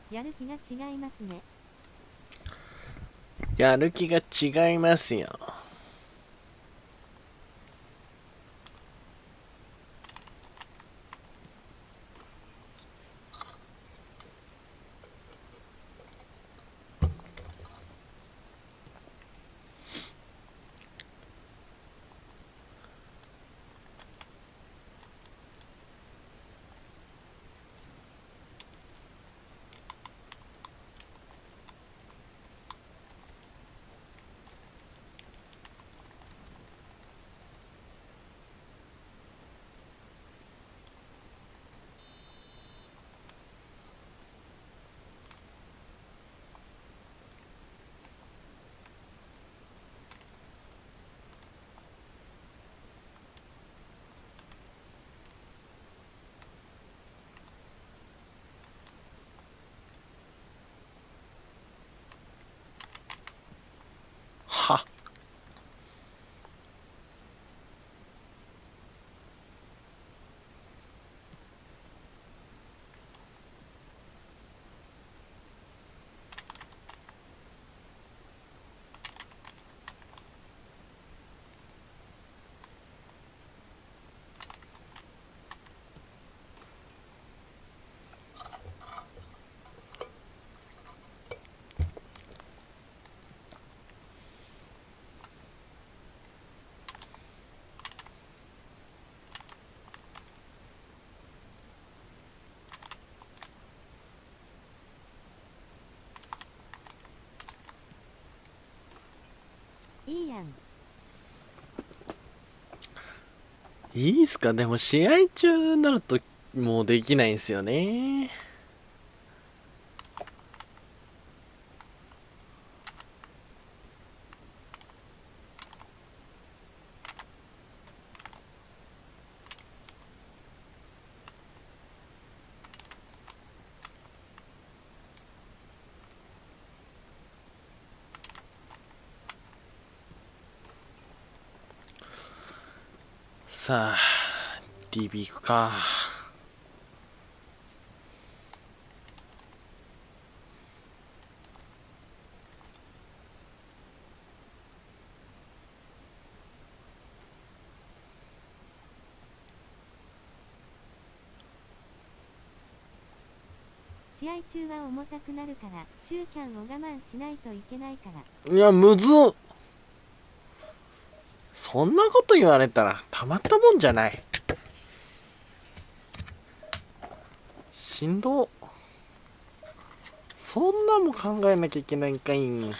やる気が違いますね。やる気が違いますよ。は。いいやん。いいっすか？でも試合中になるともうできないんすよね。さあ、DB 行くか。試合中は重たくなるから、シューキャンを我慢しないといけないから。いや、むずっ。そんなこと言われたらたまったもんじゃない。しんど。そんなも考えなきゃいけないんかい。う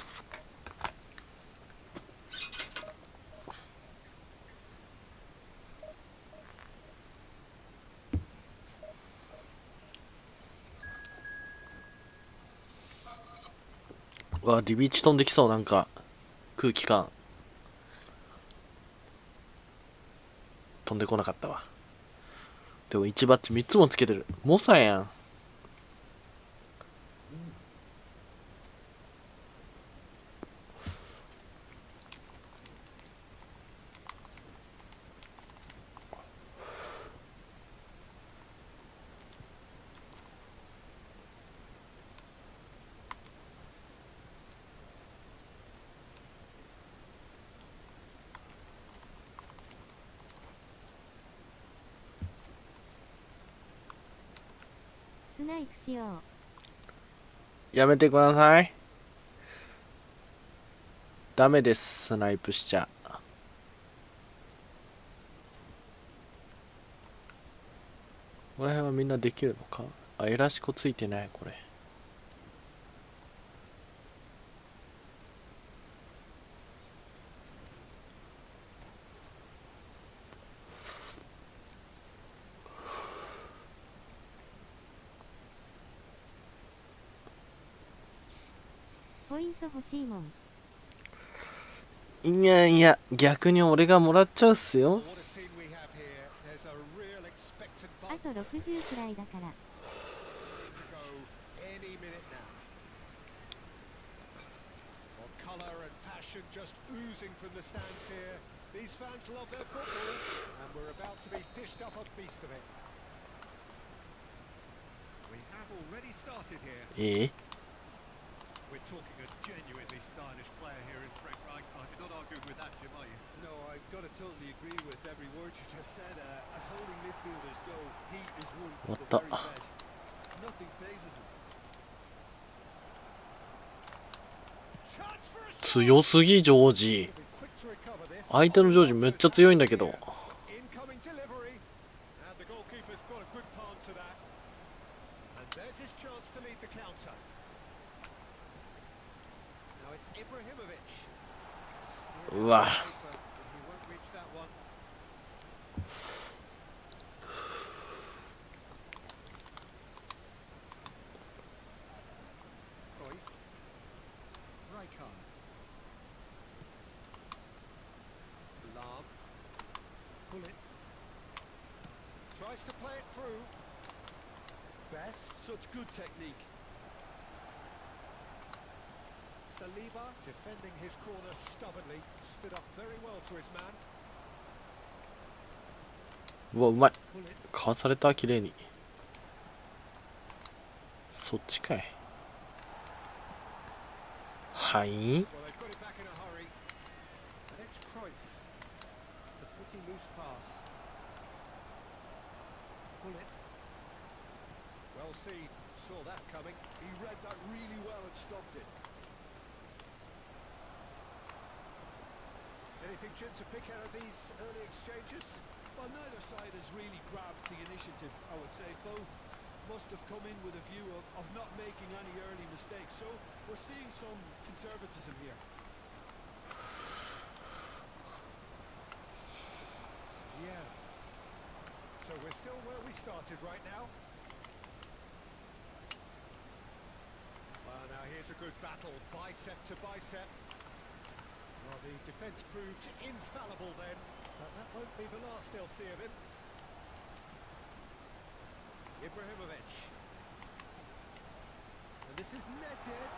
わ、ディビーチ飛んできそう、なんか空気感。飛んでこなかったわ。でも1バッチ3つもつけてる。猛者やん。スナイプしよう。やめてください。ダメです、スナイプしちゃ。この辺はみんなできるのか？あ、エラシコついてない、これ。ポイント欲しいもん。いやいや、逆に俺がもらっちゃうっすよ。あと60くらいだから。already started here. え We're talking a genuinely stylish player here in Frank Reich. I did not argue with that, Jim, are you? No, I've got to totally agree with every word you just said. As holding midfielders go, he is one of the very best. Nothing phases him. 強すぎジョージ。相手のジョージめっちゃ強いんだけど。Incoming delivery, and the goalkeeper's got a good palm to that. And there's his chance to lead the counter. Now it's Ibrahimovic. うわ。 He won't reach that one. Cruyff. Rijkaard. Lahm. Bullet. Tries to play it through. Best, such good technique. Saliba defending his corner stubbornly. Stood up very well to his man. うわ、うまい。 Bullet. かわされた、綺麗に。そっちかい。はい。 Well, they've got it back in a hurry. And it's Cruyff. It's a pretty loose pass. Bullet. Well seen. Saw that coming. He read that really well and stopped it. Anything, Jim, to pick out of these early exchanges? Well, neither side has really grabbed the initiative, I would say. Both must have come in with a view of not making any early mistakes. So we're seeing some conservatism here. Yeah. So we're still where we started right now. Well, now here's a good battle, bicep to bicep. Well, the defence proved infallible then, but that won't be the last they'll see of him. Ibrahimovic. And this is Nedved.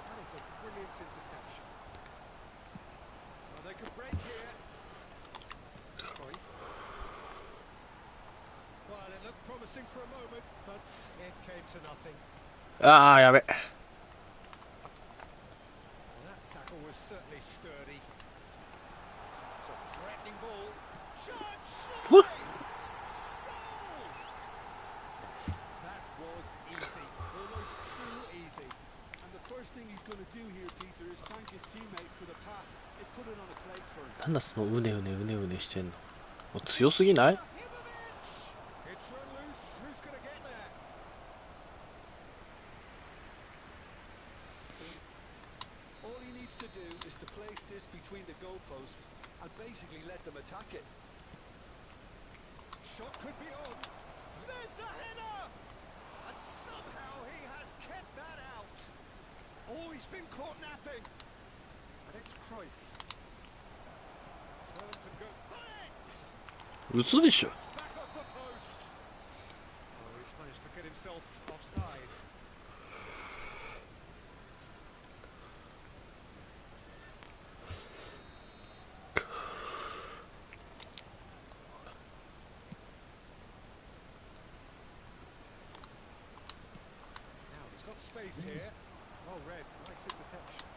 That is a brilliant interception. Well, they could break here. Cruyff. Well, it looked promising for a moment, but it came to nothing. ああ、やべ。 Well, that tackle was certainly sturdy. It's a threatening ball. Shot! What? Goal! That was easy. Almost too easy. And the first thing he's going to do here, Peter, is thank his teammate for the pass. It put it on a plate for him. なんだそのうねうねうねうねしてんの。強すぎない？ Ibrahimovic! It's run loose. Who's going to get there? All he needs to do is to place this between the goalposts and basically let them attack it. Shot could be on. There's the header! And somehow he has kept that out. Oh, he's been caught napping. And it's Cruyff. Turns and goes. Bullet! 嘘でしょ。 Back off the post. Oh, he's managed to get himself offside. Now he's got space here. Well read, nice interception.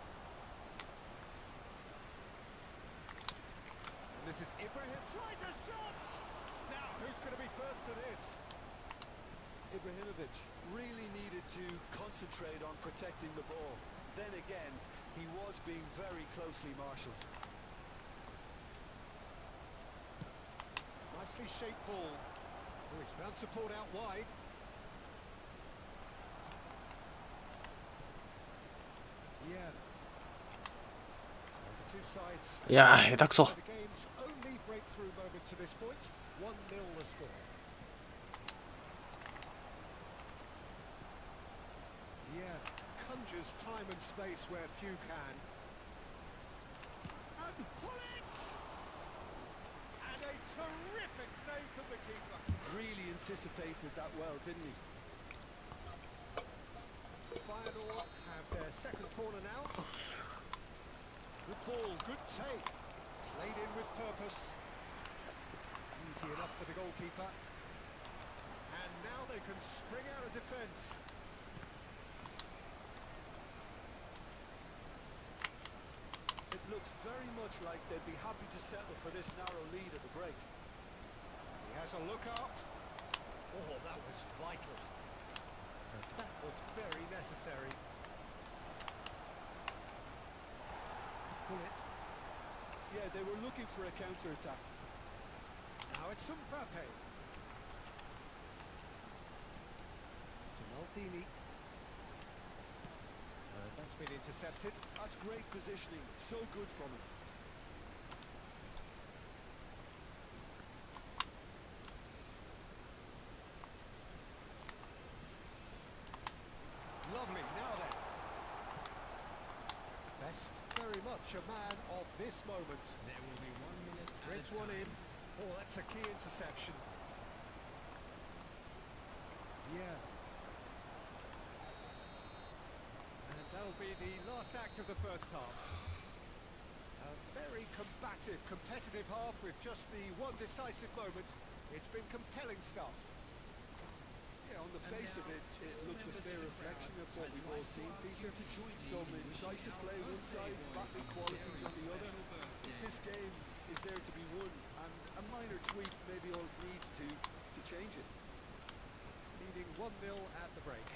And this is Ibrahim. Tries a shot! Now who's going to be first to this? Ibrahimovic really needed to concentrate on protecting the ball. Then again, he was being very closely marshalled. Nicely shaped ball. Oh, he's found support out wide. Yeah. Well, the two sides. いやー、下手くそ。 The game's only breakthrough moment to this point. 1-0 the score. Yeah, conjures time and space where few can. And pull it! And a terrific save from the keeper. Really anticipated that well, didn't he? Feyenoord have their second corner now. Good ball, good take. Played in with purpose. Easy enough for the goalkeeper. And now they can spring out of defence. It looks very much like they'd be happy to settle for this narrow lead at the break. He has a look up. Oh, that was vital. That was very necessary. Pull it. Yeah, they were looking for a counter-attack. Now it's Mbappe. To Maldini. That's been intercepted. That's great positioning. So good from him. Lovely, now then. Best, very much a man of this moment. There will be 1 minute Threads one in. Oh, that's a key interception. Yeah. And that'll be the last act of the first half. A very combative, competitive half with just the one decisive moment. It's been compelling stuff. Yeah, on the face of it, it looks a fair reflection of what we've all seen, Peter. Some incisive play one side, battling qualities on the other. I think this game is there to be won, and a minor tweak maybe all it needs to change it. Leading 1-0 at the break.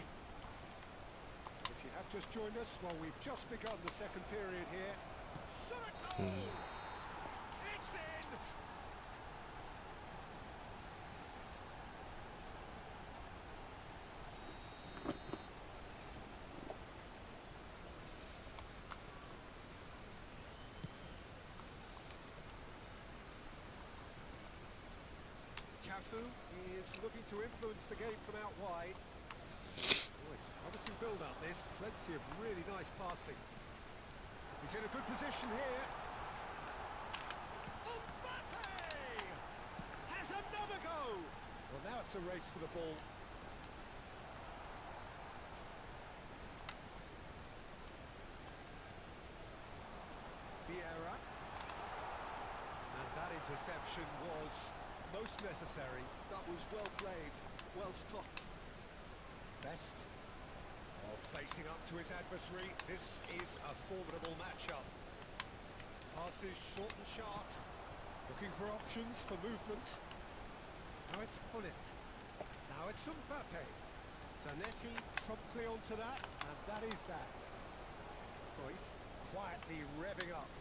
If you have just joined us, well, we've just begun the second period here. Shot a goal! It's in! Cafu is looking to influence the game from out wide. Oh, it's a promising build-up, this. Plenty of really nice passing. He's in a good position here. Mbappe! Has another go! Well, now it's a race for the ball. Vieira. And that interception was most necessary. That was well played, well stopped. Best. Oh, facing up to his adversary. This is a formidable matchup. Passes short and sharp. Looking for options for movement. Now it's Hullet. Now it's Mbappe. Zanetti promptly onto that, and that is that. Cruyff quietly revving up.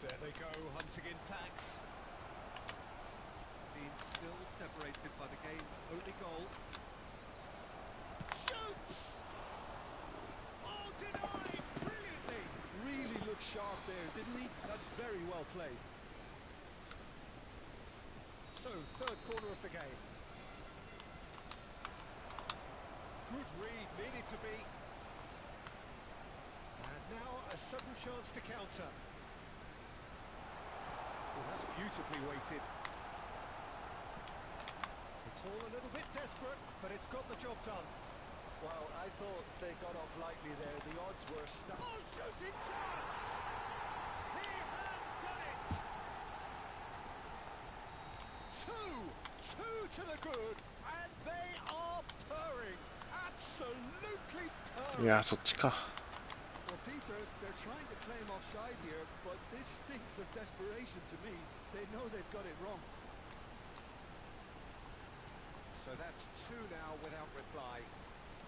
There they go, hunting in packs. Being still separated by the game's only goal. Shoots! Oh, denied brilliantly! Really looked sharp there, didn't he? That's very well played. So, third corner of the game. Good read, needed to be. And now a sudden chance to counter. Oh, that's beautifully weighted. It's all a little bit desperate, but it's got the job done. Wow, I thought they got off lightly there. The odds were stacked. Oh, shooting chance! He has done it! Two to the good, and they are purring. Absolutely purring. いや、そっちか。 Well, Peter, they're trying to claim offside here, but this stinks of desperation to me. They know they've got it wrong. So that's two now without reply.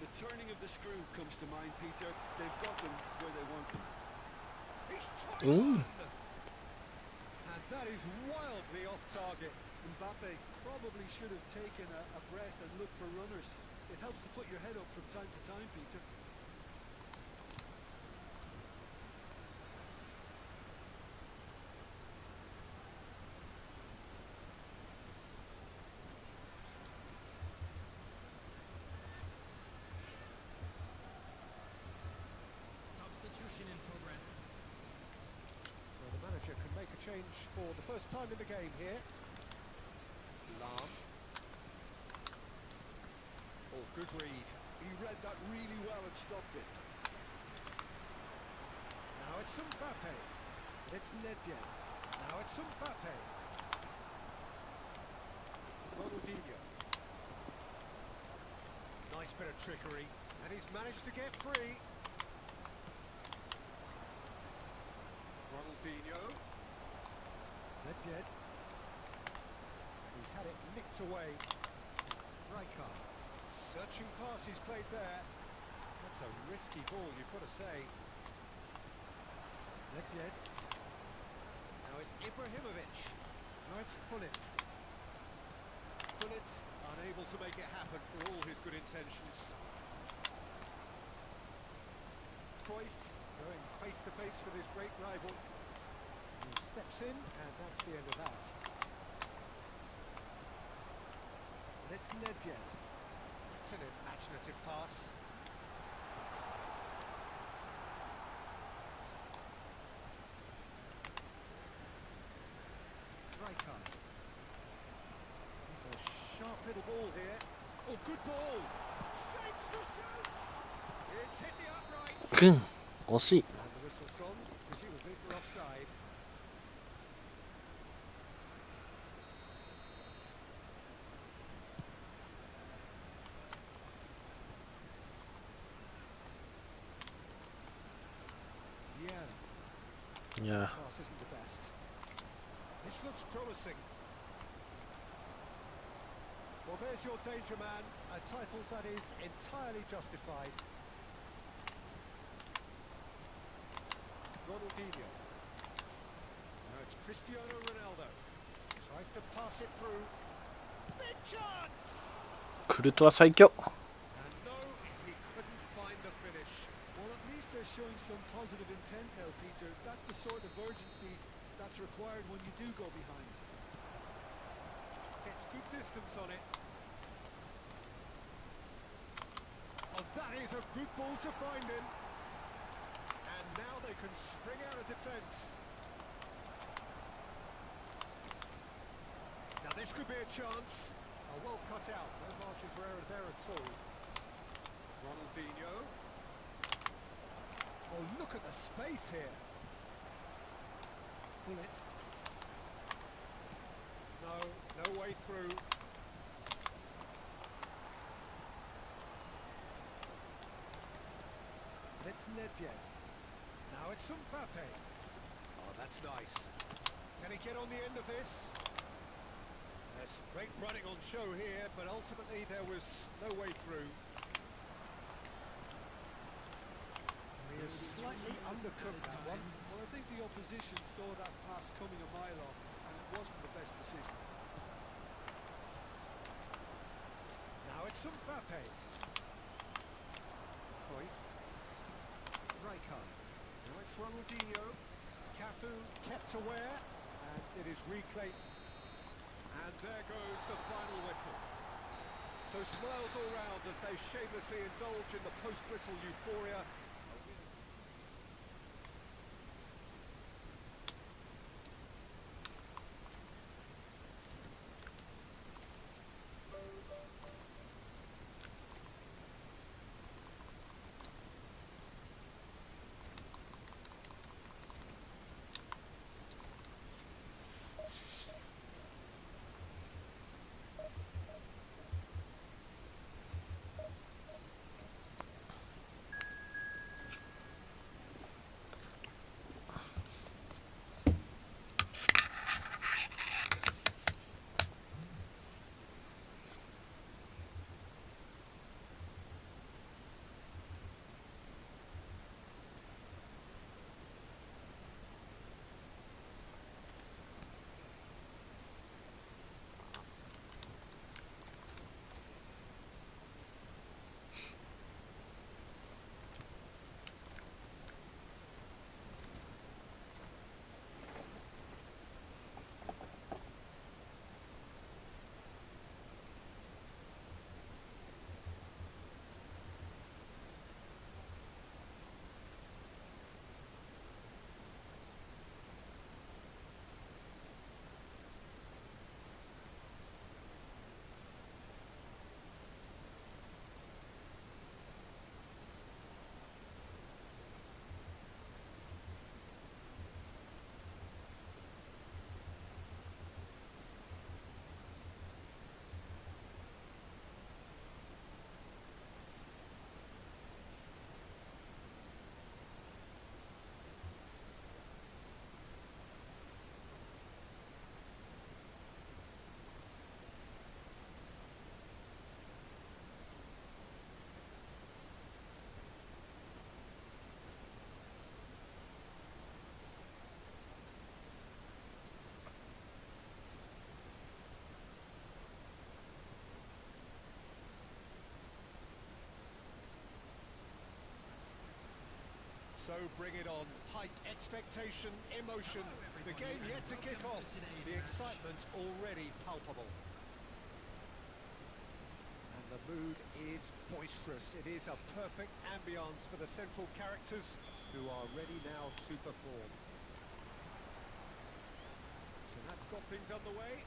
The turning of the screw comes to mind, Peter. They've got them where they want them. He's trying one! And that is wildly off target. Mbappe probably should have taken a breath and looked for runners. It helps to put your head up from time to time, Peter. Substitution in progress. So the manager can make a change for the first time in the game here. Lahm. Oh, good read. He read that really well and stopped it. Now it's Mbappe. And it's Nedved. Now it's Mbappe. Ronaldinho. Nice bit of trickery, and he's managed to get free. Ronaldinho. Nedved. He's had it nicked away. Rijkaard. Searching pass he's played there. That's a risky ball, you've got to say. Nedved. Now it's Ibrahimovic. Now it's Gullit. Gullit unable to make it happen for all his good intentions. Cruyff going face to face with his great rival. He steps in, and that's the end of that. And it's Nedved. It's an imaginative pass. Rijkaard. It's a sharp little ball here. Oh, good ball! Shapes to shoot! It's hit the uprights! くん惜しい。 And the whistle's gone, presumably for offside. Yeah, いや pass isn't the best. This looks promising. Well, there's your danger man, a title that is entirely justified. Ronaldinho. Now it's Cristiano Ronaldo. Tries to pass it through. Big chance! クルトは最強。 And no, he couldn't find the finish. Well, at least they're showing some positive intent now, Peter. That's the sort of urgency that's required when you do go behind. Gets good distance on it. Oh, that is a good ball to find him. And now they can spring out of defence. Now this could be a chance. Oh, well cut out. No margin for error there at all. Ronaldinho. Oh, look at the space here. Gullit. No, no way through. It's Nedved. Now it's Mbappe. Oh, that's nice. Can he get on the end of this? There's some great running on show here, but ultimately there was no way through. He has slightly undercooked that one. Well, I think the opposition saw that pass coming a mile off, and it wasn't the best decision. Now it's Mbappe. Cruyff. Rijkaard. Now it's Ronaldinho. Cafu kept aware, and it is reclaimed. And there goes the final whistle. So smiles all round as they shamelessly indulge in the post-whistle euphoria. So bring it on. Hype, expectation, emotion. The game yet to kick off. The excitement already palpable. And the mood is boisterous. It is a perfect ambience for the central characters who are ready now to perform. So that's got things underway.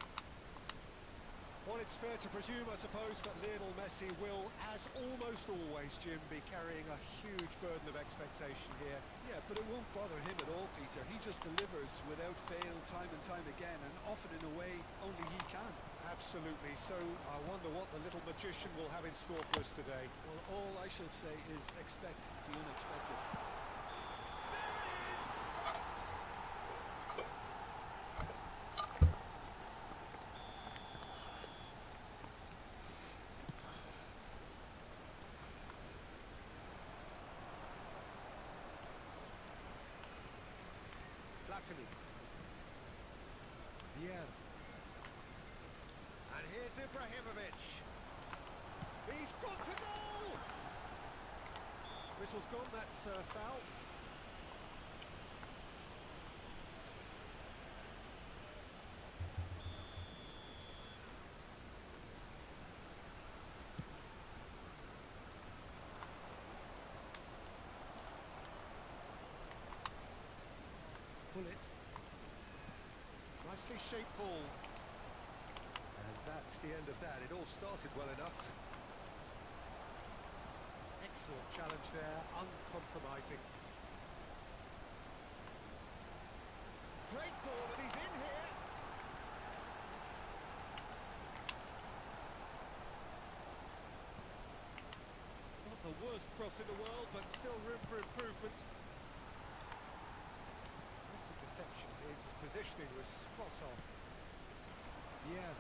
Well, it's fair to presume, I suppose, that Lionel Messi will, as almost always, Jim, be carrying a huge burden of expectation here. Yeah, but it won't bother him at all, Peter. He just delivers without fail time and time again, and often in a way only he can. Absolutely. So I wonder what the little magician will have in store for us today. Well, all I shall say is expect the unexpected. Platini. Yeah. And here's Ibrahimovic. He's got to goal! Whistle's gone, that's foul. Bullet. Nicely shaped ball. And that's the end of that. It all started well enough. Excellent challenge there, uncompromising. Great ball, and he's in here. Not the worst cross in the world, but still room for improvement. Nice interception. His positioning was spot on. Yeah.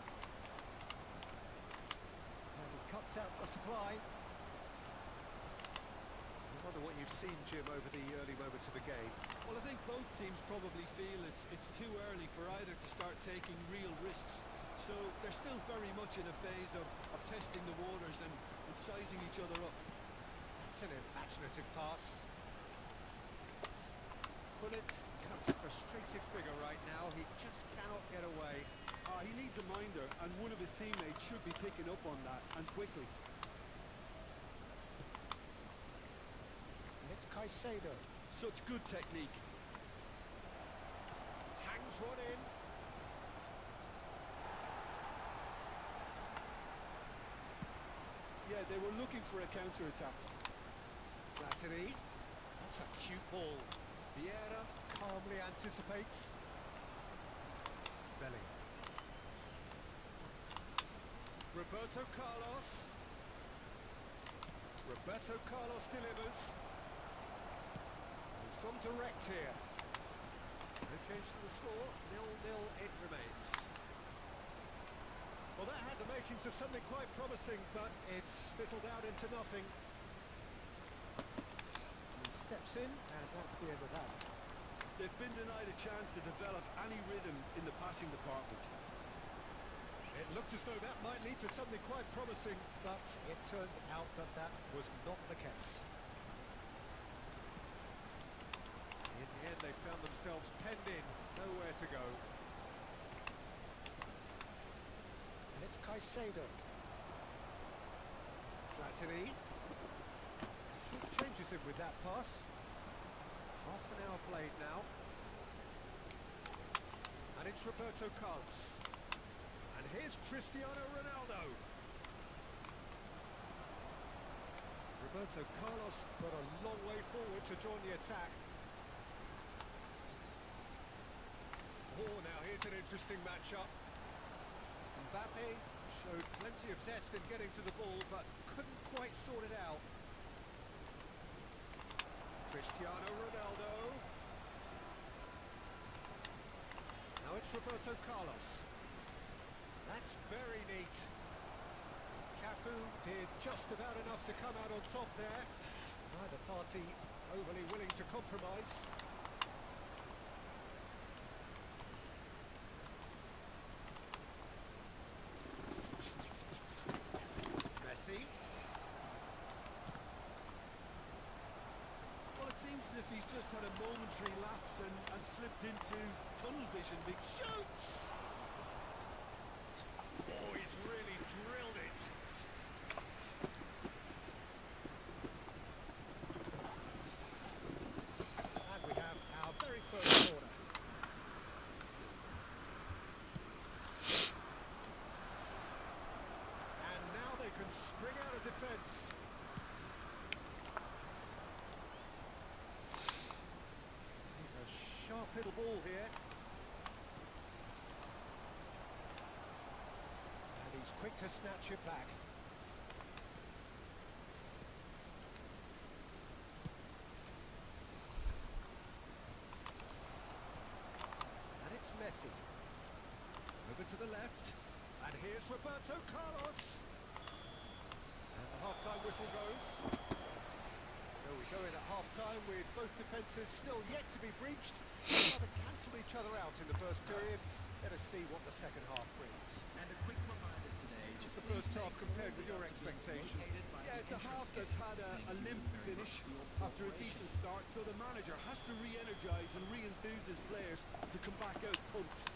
And he cuts out the supply. I wonder what you've seen, Jim, over the early moments of the game. Well, I think both teams probably feel it's too early for either to start taking real risks. So they're still very much in a phase of testing the waters and sizing each other up. It's an imaginative pass. Bullet cuts a frustrated figure right now. He just cannot get away. He needs a minder, and one of his teammates should be picking up on that, and quickly. And it's Caicedo. Such good technique. Hangs one in. Yeah, they were looking for a counter-attack. Platini. That's a cute ball. Vieira calmly anticipates. Bellingham. Roberto Carlos. Roberto Carlos delivers. He's gone direct here. No change to the score. 0-0 it remains. Well, that had the makings of something quite promising, but it's fizzled out into nothing. He steps in, and that's the end of that. They've been denied a chance to develop any rhythm in the passing department. It looked as though that might lead to something quite promising, but it turned out that that was not the case. In the end, they found themselves penned in, nowhere to go. And it's Caicedo. Platini. Changes him with that pass. Half an hour played now. And it's Roberto Carlos. And here's Cristiano Ronaldo. Roberto Carlos got a long way forward to join the attack. Oh, now here's an interesting matchup. Mbappe showed plenty of zest in getting to the ball, but couldn't quite sort it out. Cristiano Ronaldo. Now it's Roberto Carlos. That's very neat. Cafu did just about enough to come out on top there. Neither party overly willing to compromise. Messi. Well, it seems seems as if he's just had a momentary lapse and slipped into tunnel vision. Shoots! Oh, he's really drilled it. And we have our very first corner. And now they can spring out of defence. He's a sharp little ball here. And he's quick to snatch it back. And it's Messi. Over to the left. And here's Roberto Carlos. And the half-time whistle goes. So we go in at half-time with both defences still yet to be breached. They'd rather cancel each other out in the first period. Let us see what the second half brings. And a quick reminder today. What's the first half compared with your expectation? Yeah, it's a half that's had a limp finish after a decent start, so the manager has to re-energise and re-enthuse his players to come back out pumped.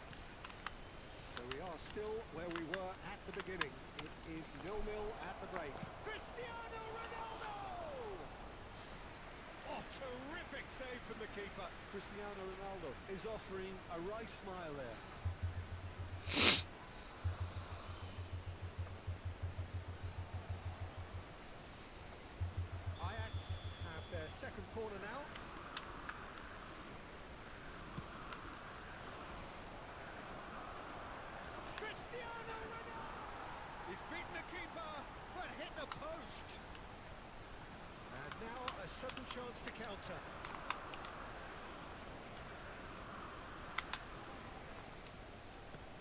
So we are still where we were at the beginning. It is 0-0 at the break. Cristiano Ronaldo! Oh, terrific save from the keeper. Cristiano Ronaldo is offering a wry smile there. Ajax have their second corner now. Cristiano Ronaldo! He's beaten the keeper, but hit the post. And now a sudden chance to counter.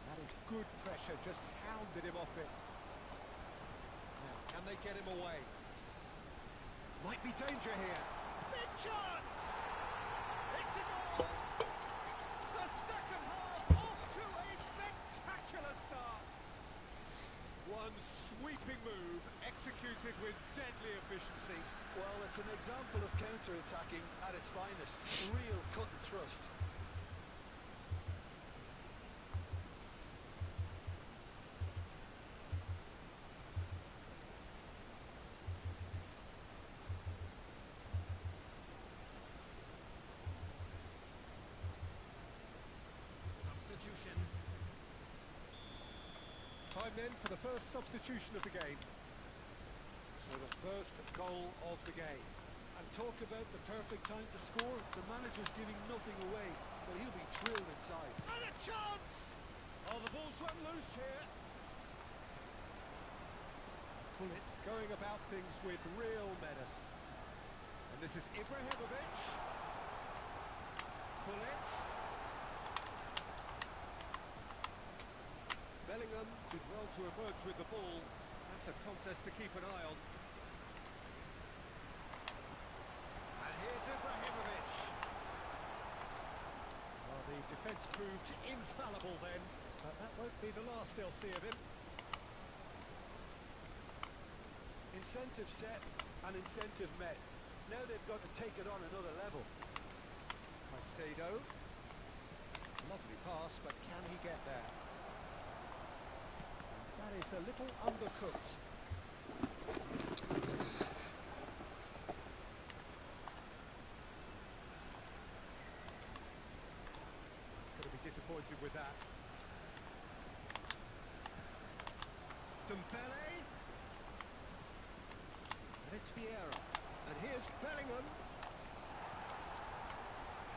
That is good pressure, just hounded him off it. Now, can they get him away? Might be danger here. Big chance! It's a goal! The second half off to a spectacular start. One sweeping move executed with deadly efficiency. Well, it's an example of counter-attacking at its finest. Real cut and thrust. Substitution. Time then for the first substitution of the game. So the first goal of the game. And talk about the perfect time to score. The manager's giving nothing away, but he'll be thrilled inside. And a chance! Oh, the ball's run loose here. Pullet going about things with real menace. And this is Ibrahimovic. Pullet. Bellingham did well to emerge with the ball. That's a contest to keep an eye on. And here's Ibrahimovic. Well, the defence proved infallible then, but that won't be the last they'll see of him. Incentive set and incentive met. Now they've got to take it on another level. Caicedo. Lovely pass, but can he get there? That is a little undercooked. He's going to be disappointed with that. Dembele. And it's Vieira. And here's Bellingham.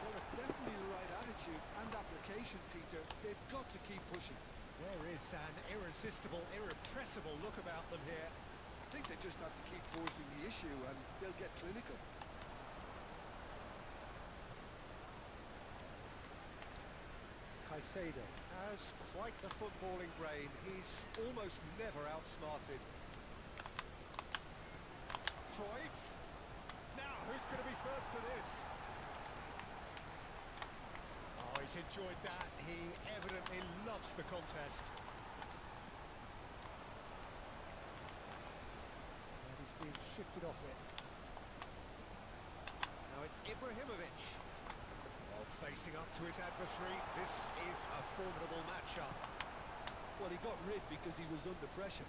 Well, it's definitely the right attitude and application, Peter. They've got to keep pushing. There is an irresistible, irrepressible look about them here. I think they just have to keep forcing the issue and they'll get clinical. Caicedo has quite the footballing brain. He's almost never outsmarted. Cruyff. Now, who's going to be first to this? Oh, he's enjoyed that. He evidently loves the contest. And he's been shifted off it. Now it's Ibrahimovic. While facing up to his adversary, this is a formidable matchup. Well, he got rid because he was under pressure.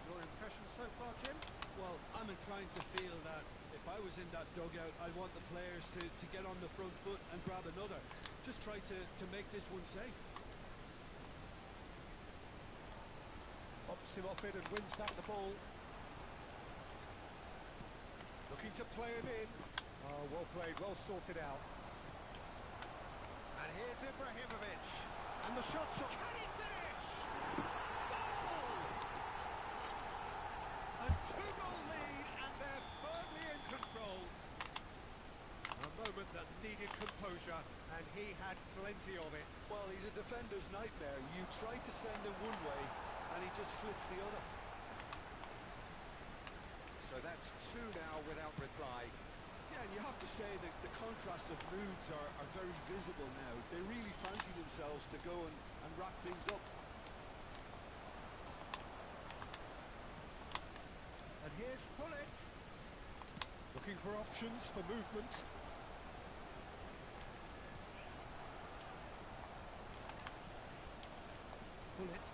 Your impression so far, Jim? Well, I'm inclined to feel that if I was in that dugout, I'd want the players to get on the front foot and grab another. Just try to make this one safe. Pops him off it and wins back the ball. Looking to play it in. Oh, well played, well sorted out. And here's Ibrahimovic. And the shot's up. Can he finish? Goal! A two-goal lead, and they're firmly in control. A moment that needed composure, and he had plenty of it. Well, he's a defender's nightmare. You try to send him one way, and he just slips the other. So that's two now without reply. Yeah, and you have to say that the contrast of moods are very visible now. They really fancy themselves to go and wrap things up. And here's Hullet. Looking for options for movement. Hullet.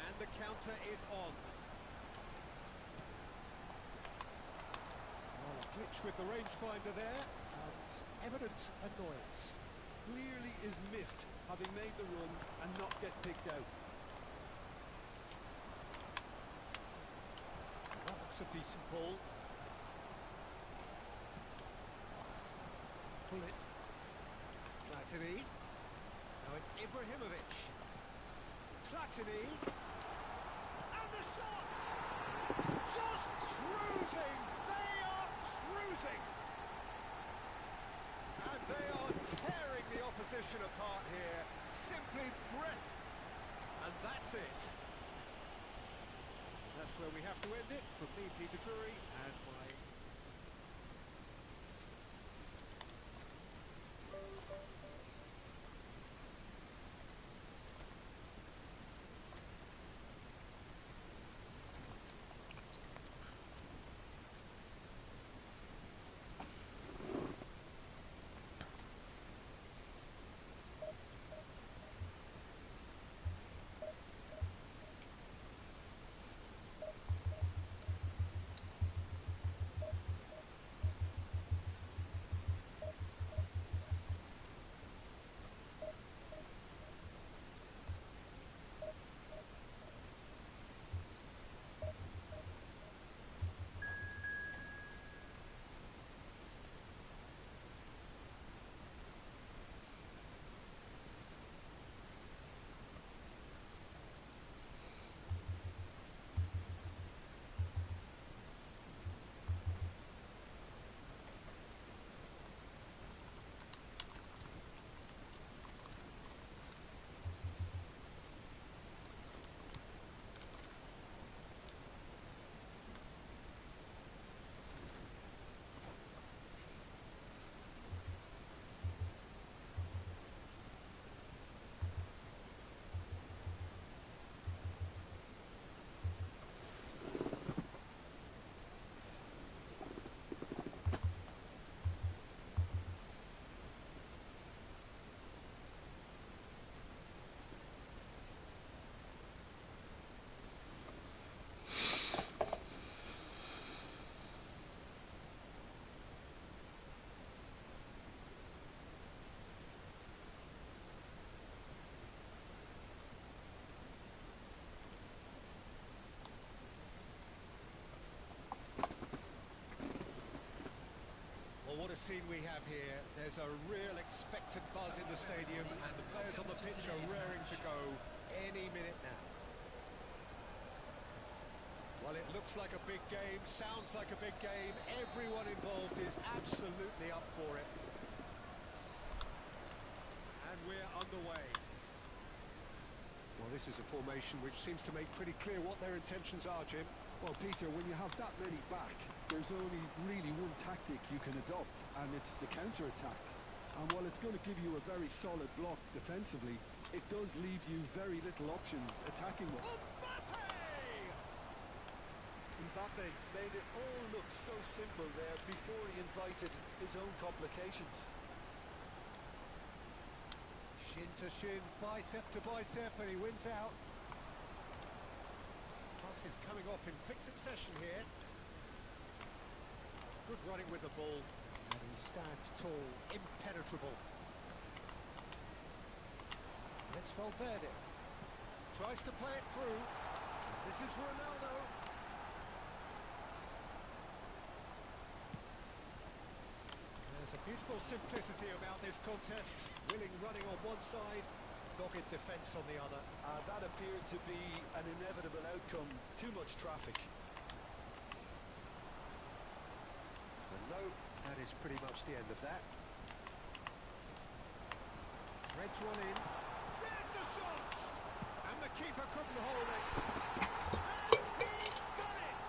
And the counter is on. Oh, a glitch with the rangefinder there, and evident annoyance. Clearly is miffed, having made the run and not get picked out. That looks a decent ball. Hullet. Platini. Now it's Ibrahimovic. Platini. And the shots! Just cruising! They are cruising! And they are tearing the opposition apart here. Simply breath. And that's it. That's where we have to end it. From me, Peter Drury, and my... Well, what a scene we have here. There's a real expectant buzz in the stadium, and the players on the pitch are raring to go any minute now. Well, it looks like a big game, sounds like a big game. Everyone involved is absolutely up for it. And we're underway. Well, this is a formation which seems to make pretty clear what their intentions are, Jim. Well, Peter, when you have that many back, there's only really one tactic you can adopt, and it's the counter-attack. And while it's going to give you a very solid block defensively, it does leave you very little options attacking-wise. Mbappe! something. Made it all look so simple there before he invited his own complications. Shin to shin, bicep to bicep, and he wins out. Pass is coming off in quick succession here. It's good running with the ball, and he stands tall, impenetrable. It's Valverde. Tries to play it through. This is Ronaldo. There's a beautiful simplicity about this contest. Willing running on one side, dogged defence on the other. That appeared to be an inevitable outcome. Too much traffic. And no, that is pretty much the end of that. Threads one in. There's the shot! And the keeper couldn't hold it. And he's done it!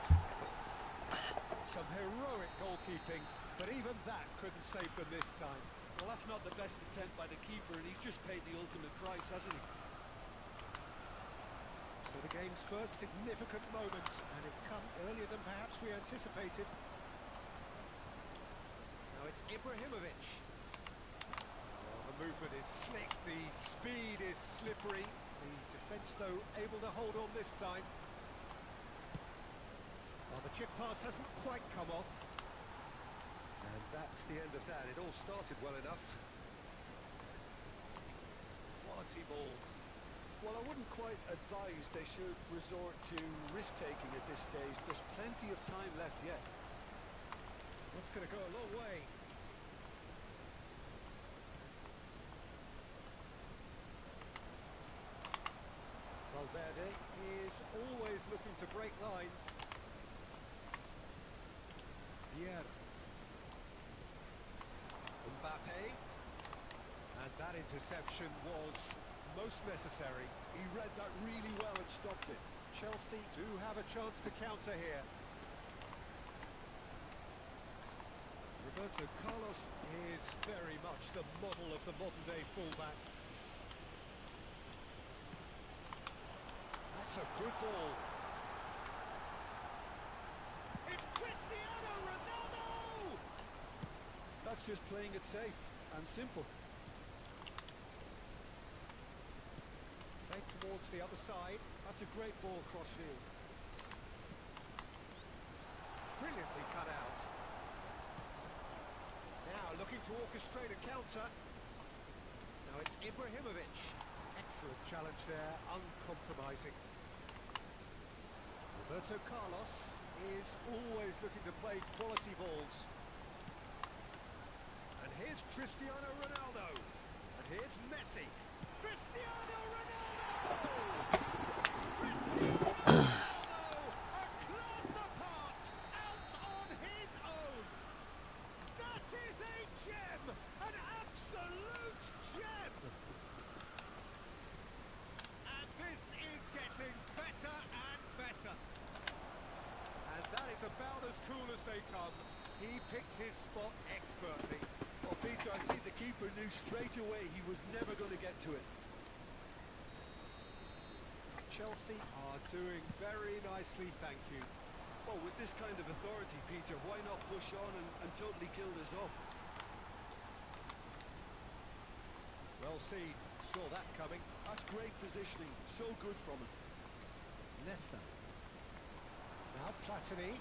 Some heroic goalkeeping, but even that couldn't save them this time. Well, that's not the best attempt by the keeper, and he's just paid the ultimate price, hasn't he? So the game's first significant moment, and it's come earlier than perhaps we anticipated. Now it's Ibrahimovic. Well, the movement is slick, the speed is slippery. The defence, though, able to hold on this time. Well, the chip pass hasn't quite come off. And that's the end of that. It all started well enough. Quality ball. Well, I wouldn't quite advise they should resort to risk-taking at this stage. There's plenty of time left yet. That's going to go a long way. Valverde is always looking to break lines. Pierre. Mbappe. And that interception was most necessary. He read that really well and stopped it. Chelsea do have a chance to counter here. Roberto Carlos is very much the model of the modern-day fullback. That's a good ball. It's Cristiano Ronaldo! That's just playing it safe and simple. Played towards the other side. That's a great ball cross-field. Brilliantly cut out. Now looking to orchestrate a counter. Now it's Ibrahimovic. Excellent challenge there, uncompromising. Roberto Carlos is always looking to play quality balls. And here's Cristiano Ronaldo. And here's Messi. Cristiano Ronaldo! Cristiano Ronaldo! A class apart! Out on his own! That is a gem! An absolute gem! And this is getting better and better. And that is about as cool as they come. He picked his spot expertly. Well, Peter, I think the keeper knew straight away he was never going to get to it. Chelsea are doing very nicely, thank you. Well, with this kind of authority, Peter, why not push on and totally kill this off? Well seen, saw that coming. That's great positioning, so good from him. Nesta. Now Platini.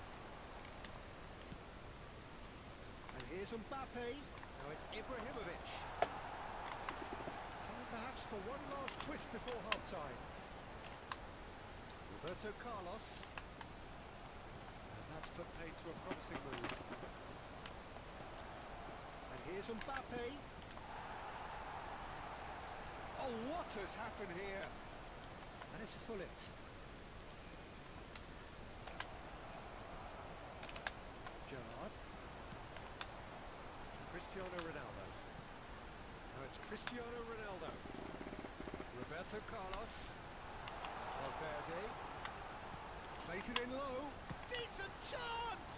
And here's Mbappe. Now it's Ibrahimovic. Time perhaps for one last twist before half-time. Roberto Carlos. And that's put paid to a promising move. And here's Mbappe. Oh, what has happened here? And it's Hullet. Gerrard. Cristiano Ronaldo. Now it's Cristiano Ronaldo. Roberto Carlos. Valverde. Plays it in low. Decent chance!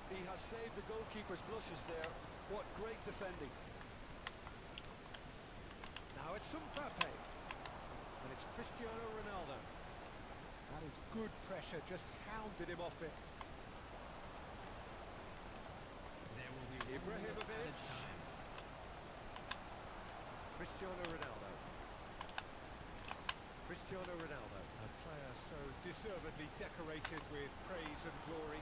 He has saved the goalkeeper's blushes there. What great defending. Now it's Mbappe. And it's Cristiano Ronaldo. That is good pressure, just hounded him off it. There will be Ibrahimovic. Cristiano Ronaldo. Cristiano Ronaldo, a player so deservedly decorated with praise and glory.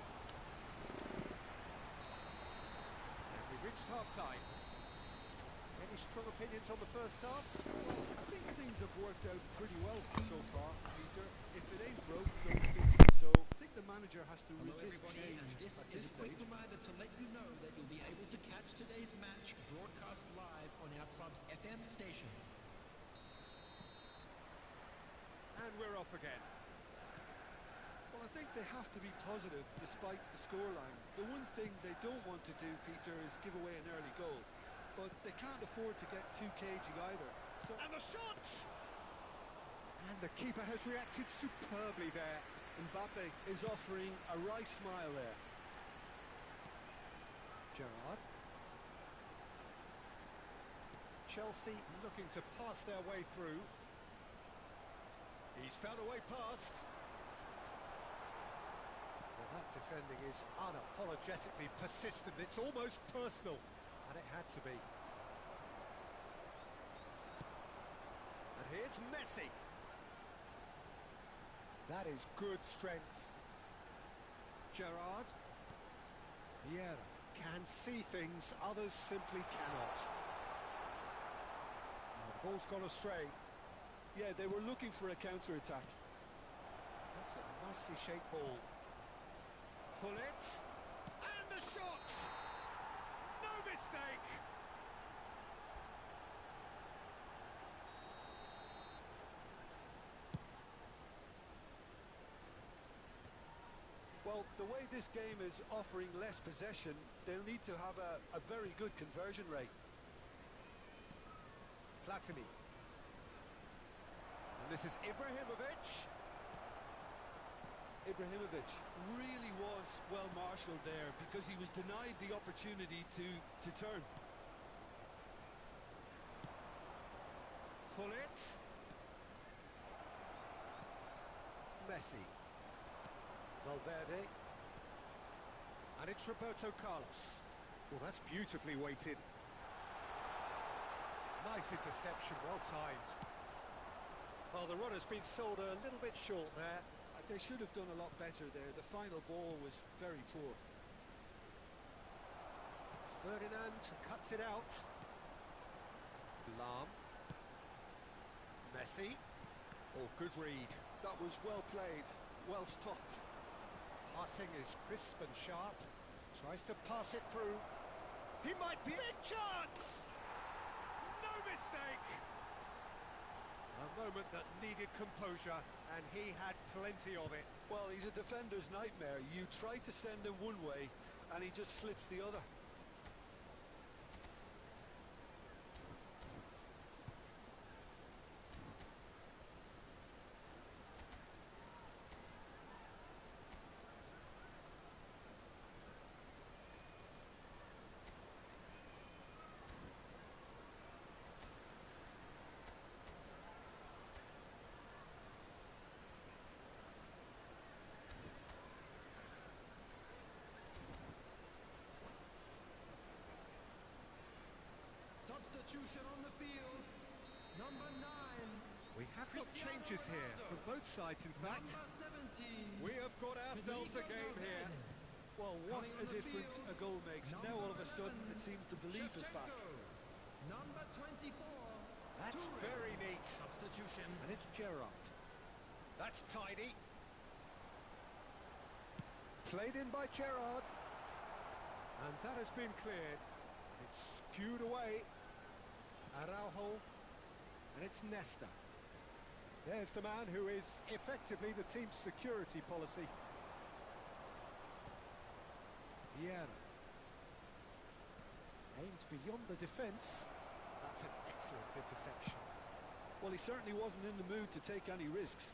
And we reached half-time. Any strong opinions on the first half? Well, I think things have worked out pretty well so far, Peter. If it ain't broke, don't fix it. So I think the manager has to resist change at this Quick stage. reminder to let you know that you'll be able to catch today's match broadcast live on our club's FM station. And we're off again. Well, I think they have to be positive despite the scoreline. The one thing they don't want to do, Peter, is give away an early goal. But they can't afford to get too cagey either. So And the shot! And the keeper has reacted superbly there. Mbappe is offering a wry smile there. Gerrard. Chelsea looking to pass their way through. He's found a way past. Well, that defending is unapologetically persistent. It's almost personal. And it had to be. And here's Messi. That is good strength. Gerrard. Vieira can see things others simply cannot. And the ball's gone astray. Yeah, they were looking for a counter-attack. That's a nicely shaped ball. Pull it. And the shot! No mistake! Well, the way this game is offering less possession, they'll need to have a very good conversion rate. Platini. And this is Ibrahimovic. Ibrahimovic really was well marshalled there because he was denied the opportunity to turn. Pull it. Messi. Valverde. And it's Roberto Carlos. Well, that's beautifully weighted. Nice interception, well timed. Well, the run has been sold a little bit short there. They should have done a lot better there. The final ball was very poor. Ferdinand cuts it out. Lahm. Messi. Oh, good read. That was well played, well stopped. Passing is crisp and sharp. Tries to pass it through. He might be... Big chance! No mistake! A moment that needed composure, and he had plenty of it. Well, he's a defender's nightmare. You try to send him one way, and he just slips the other. Substitution on the field. Number 9. We have got changes here from both sides, in fact. Number 17. We have got ourselves a game here. Well, what a difference a goal makes. Now all of a sudden it seems the belief is back. Number 24. That's very neat. Substitution. And it's Gerrard. That's tidy. Played in by Gerrard. And that has been cleared. It's skewed away. Araujo. And it's Nesta. There's the man who is effectively the team's security policy. Vieira. Aimed beyond the defence. That's an excellent interception. Well, he certainly wasn't in the mood to take any risks.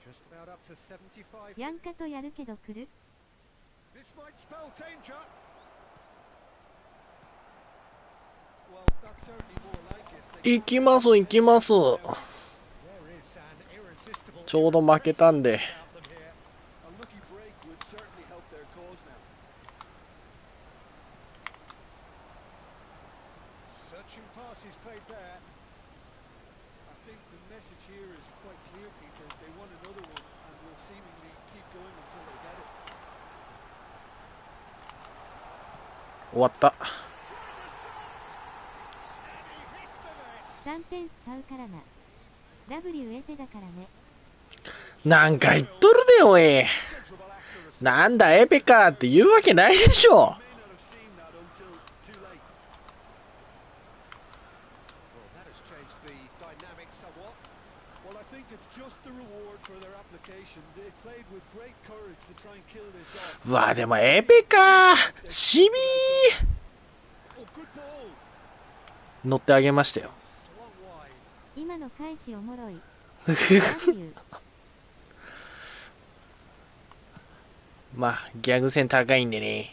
Just about up to 75. やんかとやるけど来る This might spell danger. that's certainly more like it. 行きます行きます。 There is an irresistible ちょうど負けたんで。 about them here. A lucky break would certainly help their cause now. Searching passes played there. I think the message here is quite clear, Peter. They want another one and will seemingly keep going until they get it. 終わった。 Tries a shot, and he hits the net. 3点ちゃうからな。W 得てだからね。なんか言っとるでおい。 Considerable accuracy. なんだエペかって言うわけないでしょ。 May not have seen that until too late. Well, that has changed the dynamic somewhat. Well, I think it's just the reward for their application. They played with great courage to try and kill this off. うわでもエペかしび Oh, good ball. ー乗ってあげましたよ。 Slung wide. 今の返しおもろい。W まあギャグ線高いんでね。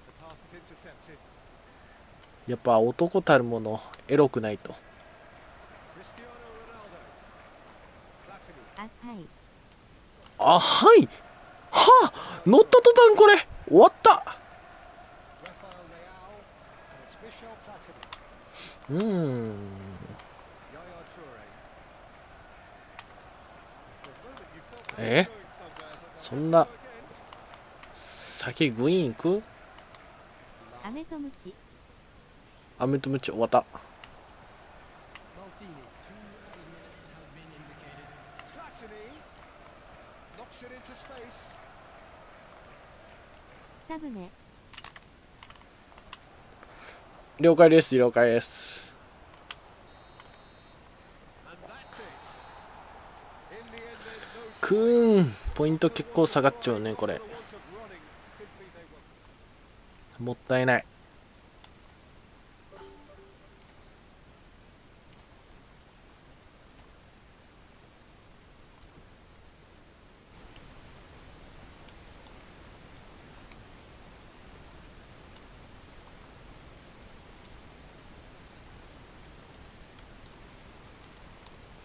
The pass is intercepted. やっぱ男たるものエロくないと。 Cristiano Ronaldo. Platini. 赤い。あはいはあ乗った途端これ終わった。 Rafael Leao. And it's Michel Platini. うーん Yaya Toure. For a moment you felt that was Eh? going somewhere, but そ they'll ん have な to go again. 先グイーン行く。飴とムチ。アメとムチ終わった。 Maltini, 2 minutes has been indicated. Platini. Knocks it into space. サブネ。了解です了解です。 And that's it. In the end, then, no くーんポイント結構下がっちゃうねこれ。 for the want of running. Simply they were もったいない。